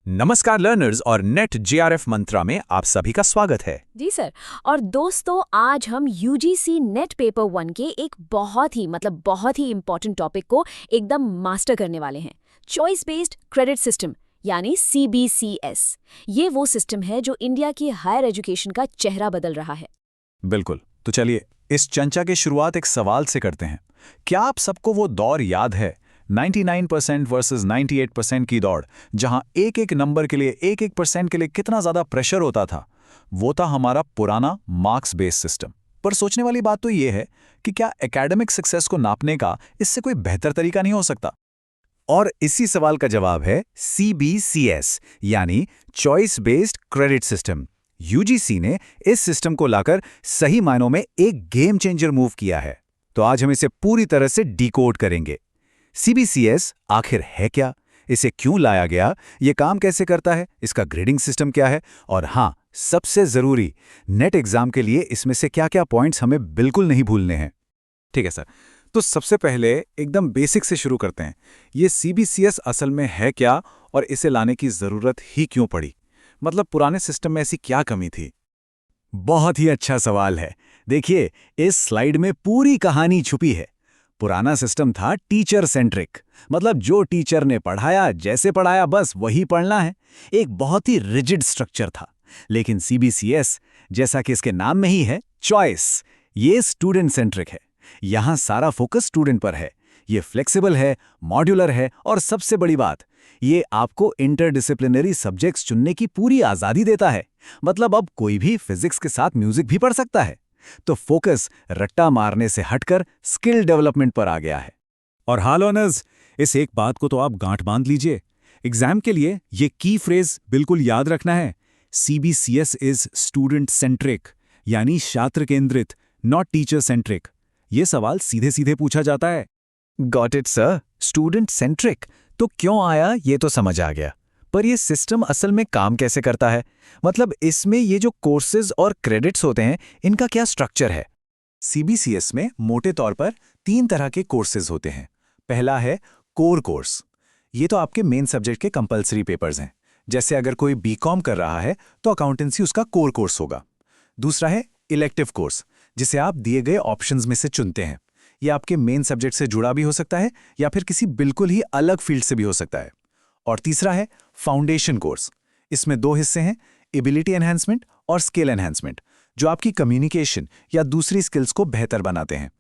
नमस्कार लर्नर्स और net JRF मंत्रा में आप सभी का स्वागत है। जी सर। और दोस्तों, आज हम यूजीसी नेट पेपर 1 के एक बहुत ही इम्पोर्टेंट टॉपिक को एकदम मास्टर करने वाले हैं। चॉइस बेस्ड क्रेडिट सिस्टम यानी CBCS। ये वो सिस्टम है जो इंडिया की हायर एजुकेशन का चेहरा बदल रहा है। बिल्कुल, तो चलिए इस चर्चा की शुरुआत एक सवाल से करते हैं। क्या आप सबको वो दौर याद है, 99% वर्सेस 98% की दौड़, जहां एक एक नंबर के लिए एक परसेंट के लिए कितना ज्यादा प्रेशर होता था? वो था हमारा पुराना मार्क्स बेस्ड सिस्टम। पर सोचने वाली बात तो ये है कि क्या एकेडमिक सक्सेस को नापने का इससे कोई बेहतर तरीका नहीं हो सकता? और इसी सवाल का जवाब है CBCS यानी choice based credit system. UGC ने इस सिस्टम को लाकर सही मायनों में एक गेम चेंजर मूव किया है। तो आज हम इसे पूरी तरह से डिकोड करेंगे। CBCS आखिर है क्या, इसे क्यों लाया गया, ये काम कैसे करता है, इसका ग्रेडिंग सिस्टम क्या है, और हाँ, सबसे जरूरी, नेट एग्जाम के लिए इसमें से क्या क्या पॉइंट्स हमें बिल्कुल नहीं भूलने हैं। ठीक है सर, तो सबसे पहले एकदम बेसिक से शुरू करते हैं। ये CBCS असल में है क्या और इसे लाने की जरूरत ही क्यों पड़ी? मतलब पुराने सिस्टम में ऐसी क्या कमी थी? बहुत ही अच्छा सवाल है। देखिए, इस स्लाइड में पूरी कहानी छुपी है। पुराना सिस्टम था टीचर सेंट्रिक, मतलब जो टीचर ने पढ़ाया, जैसे पढ़ाया बस वही पढ़ना है। एक बहुत ही रिजिड स्ट्रक्चर था। लेकिन CBCS, जैसा कि इसके नाम में ही है, चॉइस, ये स्टूडेंट सेंट्रिक है। यहां सारा फोकस स्टूडेंट पर है। ये फ्लेक्सिबल है, मॉड्यूलर है, और सबसे बड़ी बात, ये आपको इंटरडिसिप्लिनरी सब्जेक्ट्स चुनने की पूरी आजादी देता है। मतलब अब कोई भी फिजिक्स के साथ म्यूजिक भी पढ़ सकता है। तो फोकस रट्टा मारने से हटकर स्किल डेवलपमेंट पर आ गया है। और हाँ लर्नर्स, इस एक बात को तो आप गांठ बांध लीजिए। एग्जाम के लिए ये की फ्रेज बिल्कुल याद रखना है। CBCS इज स्टूडेंट सेंट्रिक, यानी छात्र केंद्रित, नॉट टीचर सेंट्रिक। ये सवाल सीधे सीधे पूछा जाता है। Got it sir, student centric तो क्यों आया ये तो समझ आ गया, पर ये सिस्टम असल में काम कैसे करता है? मतलब इसमें ये जो कोर्सेज और क्रेडिट्स होते हैं, इनका क्या स्ट्रक्चर है? CBCS में मोटे तौर पर 3 तरह के कोर्सेज होते हैं। पहला है कोर कोर्स। ये तो आपके मेन सब्जेक्ट के कंपलसरी पेपर्स हैं। जैसे अगर कोई BCom कर रहा है तो अकाउंटेंसी उसका कोर कोर्स होगा। दूसरा है इलेक्टिव कोर्स, जिसे आप दिए गए ऑप्शंस में से चुनते हैं। ये आपके मेन सब्जेक्ट से जुड़ा भी हो सकता है या फिर किसी बिल्कुल ही अलग फील्ड से भी हो सकता है। और तीसरा है फाउंडेशन कोर्स। इसमें 2 हिस्से हैं, एबिलिटी एनहांसमेंट और स्किल एनहांसमेंट, जो आपकी कम्युनिकेशन या दूसरी स्किल्स को बेहतर बनाते हैं।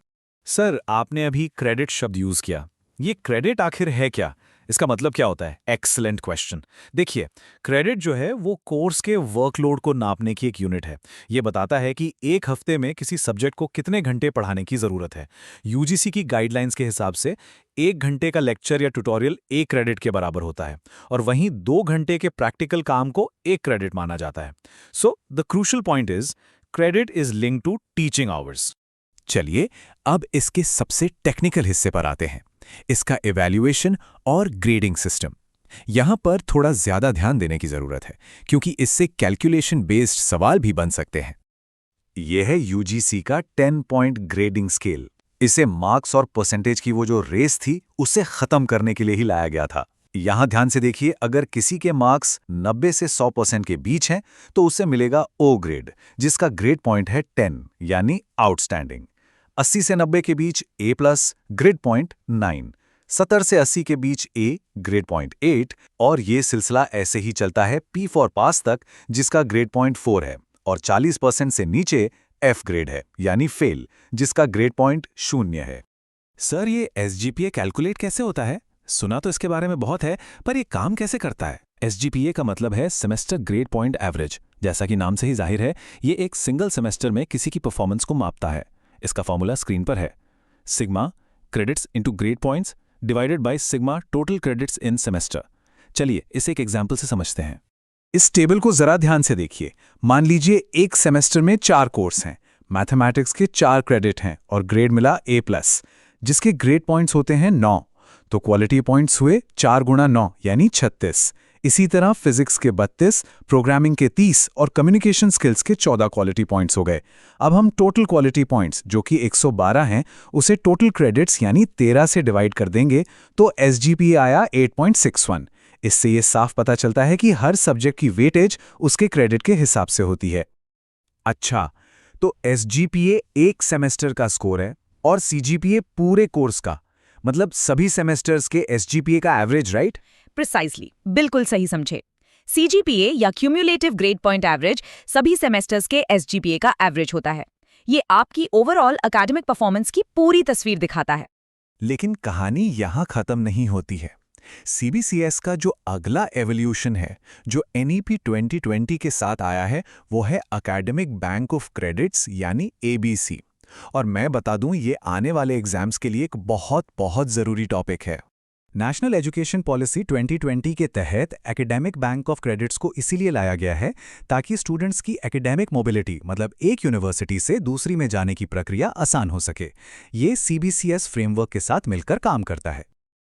सर, आपने अभी क्रेडिट शब्द यूज किया। ये क्रेडिट आखिर है क्या? इसका मतलब क्या होता है? Excellent question. देखिए, क्रेडिट जो है वो कोर्स के वर्कलोड को नापने की एक यूनिट है। ये बताता है कि एक हफ्ते में किसी सब्जेक्ट को कितने घंटे पढ़ाने की जरूरत है। यूजीसी की गाइडलाइंस के हिसाब से 1 घंटे का लेक्चर या ट्यूटोरियल 1 क्रेडिट के बराबर होता है, और वहीं 2 घंटे के प्रैक्टिकल काम को 1 क्रेडिट माना जाता है। So the crucial point is credit is link to teaching hours. चलिए अब इसके सबसे टेक्निकल हिस्से पर आते हैं, इसका इवैल्यूएशन और ग्रेडिंग सिस्टम। यहां पर थोड़ा ज्यादा ध्यान देने की जरूरत है, क्योंकि इससे कैलकुलेशन बेस्ड सवाल भी बन सकते हैं। यह है यूजीसी का 10 पॉइंट ग्रेडिंग स्केल। इसे मार्क्स और परसेंटेज की वो जो रेस थी, उसे खत्म करने के लिए ही लाया गया था। यहां ध्यान से देखिए, अगर किसी के मार्क्स 90 से 100% के बीच हैं, तो उसे मिलेगा O ग्रेड, जिसका ग्रेड पॉइंट है 10 यानी आउटस्टैंडिंग। 80 से 90 के बीच A+, ग्रेड पॉइंट 9, 70 से 80 के बीच A, ग्रेड पॉइंट 8, और ये सिलसिला ऐसे ही चलता है P फॉर पास तक, जिसका ग्रेड पॉइंट 4 है, और 40% से नीचे F ग्रेड है यानी फेल, जिसका ग्रेड पॉइंट 0 है। सर, ये SGPA कैलकुलेट कैसे होता है? सुना तो इसके बारे में बहुत है, पर ये काम कैसे करता है? SGPA का मतलब है सेमेस्टर ग्रेड पॉइंट एवरेज। जैसा कि नाम से ही जाहिर है, ये एक सिंगल सेमेस्टर में किसी की परफॉर्मेंस को मापता है। इसका फॉर्मूला स्क्रीन पर है। Sigma credits into grade points divided by sigma total credits in semester. चलिए इसे एक एग्जाम्पल से समझते हैं। इस टेबल को जरा ध्यान से देखिए। मान लीजिए एक सेमेस्टर में 4 कोर्स हैं, मैथमेटिक्स के 4 क्रेडिट हैं और ग्रेड मिला A+, जिसके ग्रेड पॉइंट्स होते हैं 9, तो क्वालिटी पॉइंट्स हुए 4 गुणा 9 यानी 36। इसी तरह फिजिक्स के 32, प्रोग्रामिंग के 30 और कम्युनिकेशन स्किल्स के 14 क्वालिटी पॉइंट्स हो गए। अब हम टोटल क्वालिटी पॉइंट्स, जो कि 112 हैं, उसे टोटल क्रेडिट्स यानी 13 से डिवाइड कर देंगे, तो SGPA आया 8.61। इससे ये साफ पता चलता है कि हर सब्जेक्ट की वेटेज उसके क्रेडिट के हिसाब से होती है। अच्छा, तो एसजीपीए एक सेमेस्टर का स्कोर है और सीजीपीए पूरे कोर्स का, मतलब सभी सेमेस्टर्स के एसजीपीए का एवरेज, राइट? प्रिसाइजली, बिल्कुल सही समझे। सीजीपीए या क्यूम्युलेटिव ग्रेड पॉइंट एवरेज सभी सेमेस्टर्स के एसजीपीए का एवरेज होता है। ये आपकी ओवरऑल एकेडमिक परफॉर्मेंस की पूरी तस्वीर दिखाता है। लेकिन कहानी यहाँ खत्म नहीं होती है। सीबीसीएस का जो अगला एवोल्यूशन है, जो एनईपी 2020 के साथ आया है, वो है एकेडमिक बैंक ऑफ क्रेडिट्स यानी एबीसी। और मैं बता दूं, ये आने वाले एग्जाम्स के लिए एक बहुत बहुत ज़रूरी टॉपिक है। नेशनल एजुकेशन पॉलिसी 2020 के तहत एकेडमिक बैंक ऑफ क्रेडिट्स को इसीलिए लाया गया है ताकि स्टूडेंट्स की एकेडमिक मोबिलिटी, मतलब एक यूनिवर्सिटी से दूसरी में जाने की प्रक्रिया आसान हो सके। ये सीबीसीएस फ्रेमवर्क के साथ मिलकर काम करता है।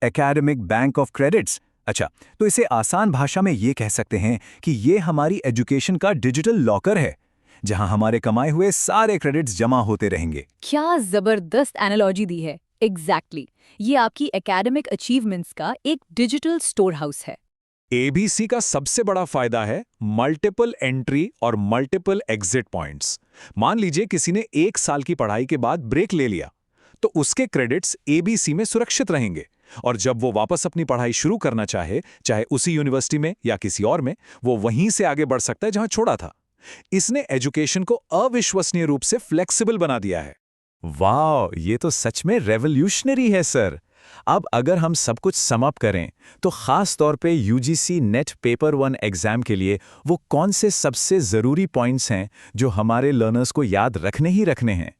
एकेडमिक बैंक ऑफ क्रेडिट्स, अच्छा, तो इसे आसान भाषा में ये कह सकते हैं कि ये हमारी एजुकेशन का डिजिटल लॉकर है, जहां हमारे कमाए हुए सारे क्रेडिट्स जमा होते रहेंगे। क्या जबरदस्त एनालॉजी दी है। एग्जैक्टली, ये आपकी एकेडमिक अचीवमेंट्स का एक डिजिटल स्टोर हाउस है। एबीसी का सबसे बड़ा फायदा है मल्टीपल एंट्री और मल्टीपल एग्जिट पॉइंट्स। मान लीजिए किसी ने 1 साल की पढ़ाई के बाद ब्रेक ले लिया, तो उसके क्रेडिट्स एबीसी में सुरक्षित रहेंगे, और जब वो वापस अपनी पढ़ाई शुरू करना चाहे उसी यूनिवर्सिटी में या किसी और में, वो वहीं से आगे बढ़ सकता है जहां छोड़ा था। इसने एजुकेशन को अविश्वसनीय रूप से फ्लेक्सिबल बना दिया है। वाह, ये तो सच में रेवोल्यूशनरी है सर। अब अगर हम सब कुछ सम अप करें, तो खास तौर पे यूजीसी नेट पेपर 1 एग्जाम के लिए वो कौन से सबसे ज़रूरी पॉइंट्स हैं जो हमारे लर्नर्स को याद रखने ही रखने हैं?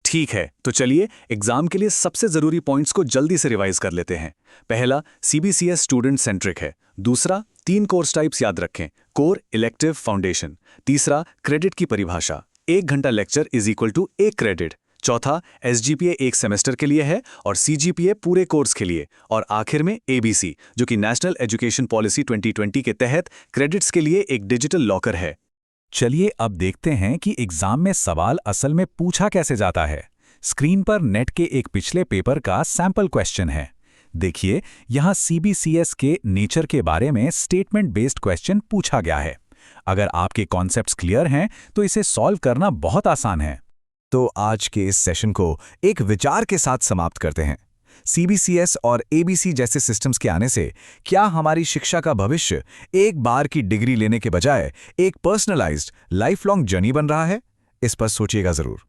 ठीक है, तो चलिए एग्जाम के लिए सबसे ज़रूरी पॉइंट्स को जल्दी से रिवाइज कर लेते हैं। पहला, सीबीसीएस स्टूडेंट सेंट्रिक है। दूसरा, 3 कोर्स टाइप्स याद रखें: कोर, इलेक्टिव, फाउंडेशन। तीसरा, क्रेडिट की परिभाषा: 1 घंटा lecture is equal to 1 credit. चौथा, एसजीपीए एक सेमेस्टर के लिए है और सीजीपीए पूरे कोर्स के लिए। और आखिर में एबीसी, जो कि नेशनल एजुकेशन पॉलिसी 2020 के तहत क्रेडिट्स के लिए एक डिजिटल लॉकर है। चलिए अब देखते हैं कि एग्जाम में सवाल असल में पूछा कैसे जाता है। स्क्रीन पर नेट के एक पिछले पेपर का सैंपल क्वेश्चन है। देखिए, यहाँ सीबीसीएस के नेचर के बारे में स्टेटमेंट बेस्ड क्वेश्चन पूछा गया है। अगर आपके कॉन्सेप्ट्स क्लियर हैं, तो इसे सॉल्व करना बहुत आसान है। तो आज के इस सेशन को एक विचार के साथ समाप्त करते हैं। सीबीसीएस और एबीसी जैसे सिस्टम्स के आने से क्या हमारी शिक्षा का भविष्य एक बार की डिग्री लेने के बजाय एक पर्सनलाइज्ड लाइफ लॉन्ग जर्नी बन रहा है? इस पर सोचिएगा जरूर।